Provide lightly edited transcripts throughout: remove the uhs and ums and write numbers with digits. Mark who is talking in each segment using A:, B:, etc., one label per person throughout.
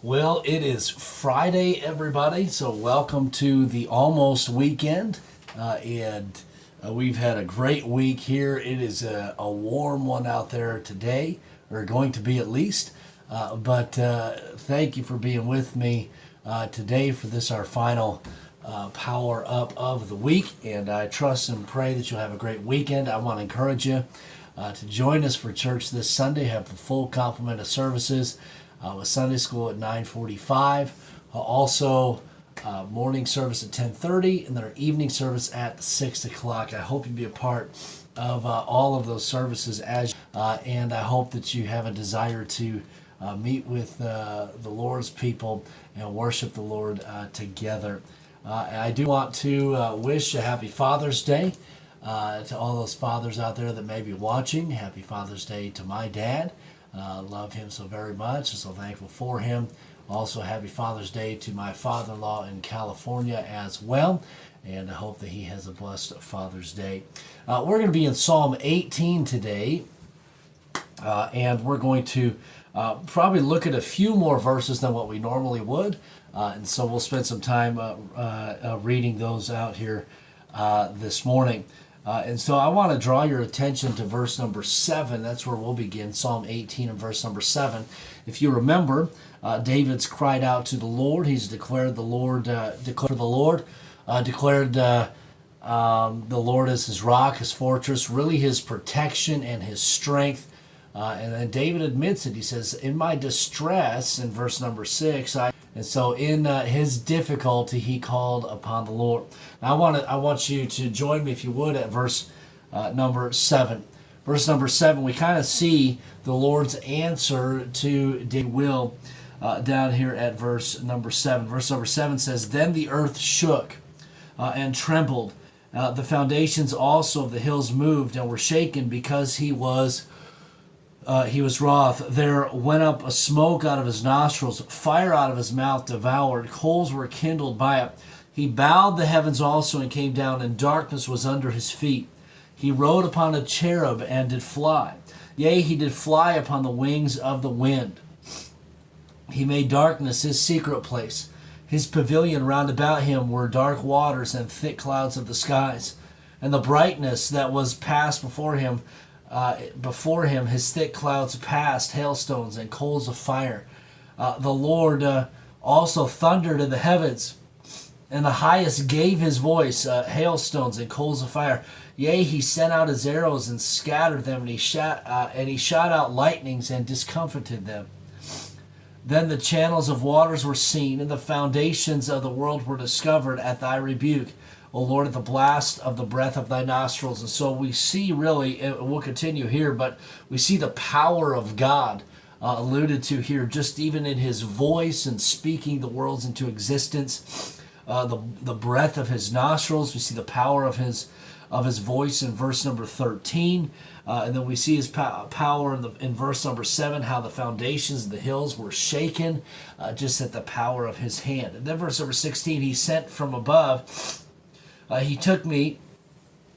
A: Well, it is Friday, everybody, so welcome to the almost weekend. And We've had a great week here. It is a warm one out there today, or going to be at least. But Thank you for being with me today for this, our final power up of the week. And I trust and pray that you'll have a great weekend. I want to encourage you to join us for church this Sunday. Have the full complement of services with Sunday school at 9:45. Also, morning service at 10:30, and then our evening service at 6 o'clock. I hope you be a part of all of those services, and I hope that you have a desire to meet with the Lord's people and worship the Lord together. I do want to wish a happy Father's Day to all those fathers out there that may be watching. Happy Father's Day to my dad. Love him so very much, and so thankful for him. Also, happy Father's Day to my father-in-law in California as well, and I hope that he has a blessed Father's Day. We're going to be in Psalm 18 today, and we're going to probably look at a few more verses than what we normally would, and so we'll spend some time reading those out here this morning. And so I want to draw your attention to verse number 7. That's where we'll begin, Psalm 18 and verse number 7. If you remember, David's cried out to the Lord. He's declared the Lord, declared the Lord as his rock, his fortress, really his protection and his strength. And then David admits it. He says, in my distress, in verse number 6, and so in his difficulty, he called upon the Lord. Now, I want you to join me, if you would, at verse number 7. Verse number 7, we kind of see the Lord's answer to David's will down here at verse number 7. Verse number 7 says, then the earth shook and trembled. The foundations also of the hills moved and were shaken because he was wroth. There went up a smoke out of his nostrils, fire out of his mouth devoured, coals were kindled by it. He bowed the heavens also and came down, and darkness was under his feet. He rode upon a cherub and did fly. Yea, he did fly upon the wings of the wind. He made darkness his secret place. His pavilion round about him were dark waters and thick clouds of the skies. And the brightness that was passed before him, his thick clouds passed, hailstones and coals of fire. The Lord also thundered in the heavens, and the highest gave his voice, hailstones and coals of fire. Yea, he sent out his arrows and scattered them, and he shot out lightnings and discomfited them. Then the channels of waters were seen, and the foundations of the world were discovered at thy rebuke, O Lord, at the blast of the breath of thy nostrils. And so we see, really, and we'll continue here, but we see the power of God alluded to here, just even in his voice and speaking the worlds into existence. The breath of his nostrils, we see the power of his voice in verse number 13. And then we see his power in verse number 7, how the foundations of the hills were shaken just at the power of his hand. And then verse number 16, he sent from above. He took me,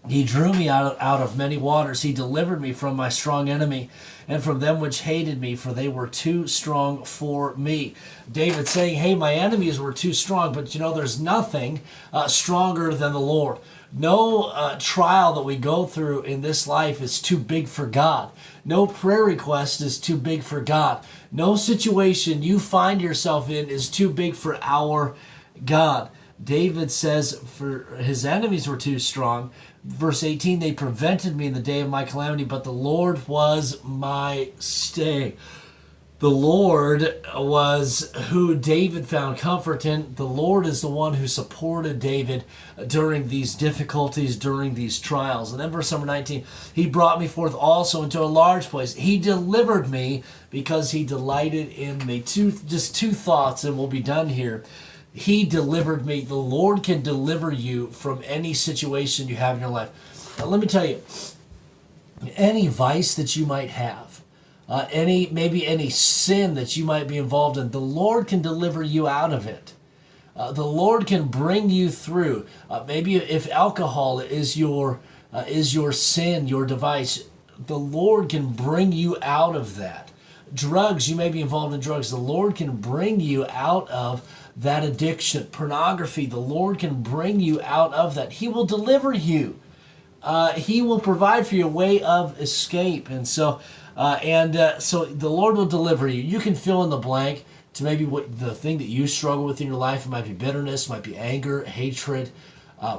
A: he drew me out of many waters. He delivered me from my strong enemy and from them which hated me, for they were too strong for me. David saying, hey, my enemies were too strong, but there's nothing stronger than the Lord. No trial that we go through in this life is too big for God. No prayer request is too big for God. No situation you find yourself in is too big for our God. David says, for his enemies were too strong. Verse 18, they prevented me in the day of my calamity, but the Lord was my stay. The Lord was who David found comfort in. The Lord is the one who supported David during these difficulties, during these trials. And then verse number 19, he brought me forth also into a large place. He delivered me because he delighted in me. Just two thoughts and we'll be done here. He delivered me. The Lord can deliver you from any situation you have in your life. Now, let me tell you, any vice that you might have, maybe any sin that you might be involved in, the Lord can deliver you out of it. The Lord can bring you through. Maybe if alcohol is your sin, your device, the Lord can bring you out of that. drugs, you may be involved in drugs. The Lord can bring you out of that addiction. Pornography, the Lord can bring you out of that. He will deliver you. He will provide for you a way of escape. And so the Lord will deliver you. You can fill in the blank to maybe what the thing that you struggle with in your life. It might be bitterness, might be anger, hatred,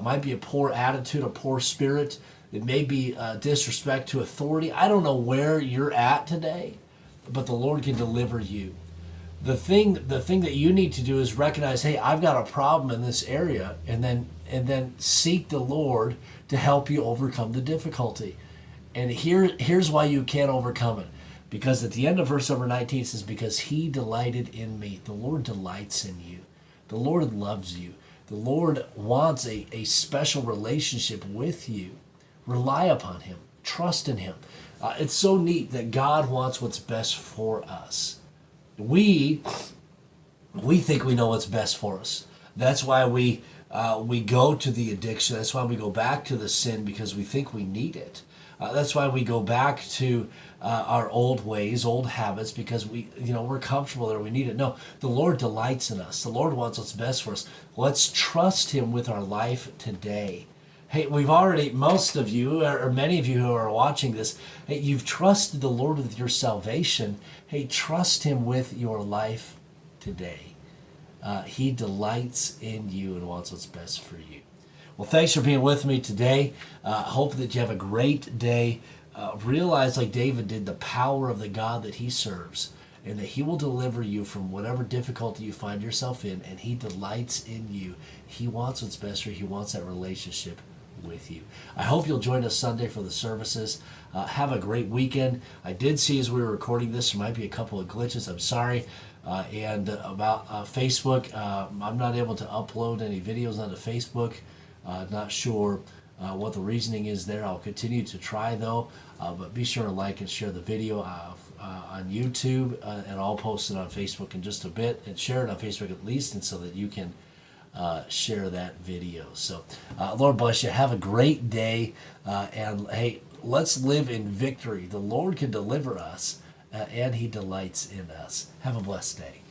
A: might be a poor attitude, a poor spirit. It may be disrespect to authority. I don't know where you're at today, but the Lord can deliver you. The thing that you need to do is recognize, hey, I've got a problem in this area, and then seek the Lord to help you overcome the difficulty. And here's why you can't overcome it. Because at the end of verse number 19 it says, because he delighted in me. The Lord delights in you. The Lord loves you. The Lord wants a special relationship with you. Rely upon him. Trust in him. It's so neat that God wants what's best for us. We think we know what's best for us. That's why we go to the addiction. That's why we go back to the sin, because we think we need it. That's why we go back to our old ways, old habits, because we're comfortable there. We need it. No, the Lord delights in us. The Lord wants what's best for us. Let's trust him with our life today. Hey, most of you, or many of you who are watching this, hey, you've trusted the Lord with your salvation. Hey, trust him with your life today. He delights in you and wants what's best for you. Well, thanks for being with me today. Hope that you have a great day. Realize, like David did, the power of the God that he serves, and that he will deliver you from whatever difficulty you find yourself in, and he delights in you. He wants what's best for you. He wants that relationship with you. I hope you'll join us Sunday for the services. Have a great weekend. I did see as we were recording this, there might be a couple of glitches. I'm sorry. And about Facebook, I'm not able to upload any videos onto Facebook. Not sure what the reasoning is there. I'll continue to try though, but be sure to like and share the video on YouTube, and I'll post it on Facebook in just a bit, and share it on Facebook at least, and so that you can share that video. So Lord bless you. Have a great day, and hey, let's live in victory. The Lord can deliver us, and he delights in us. Have a blessed day.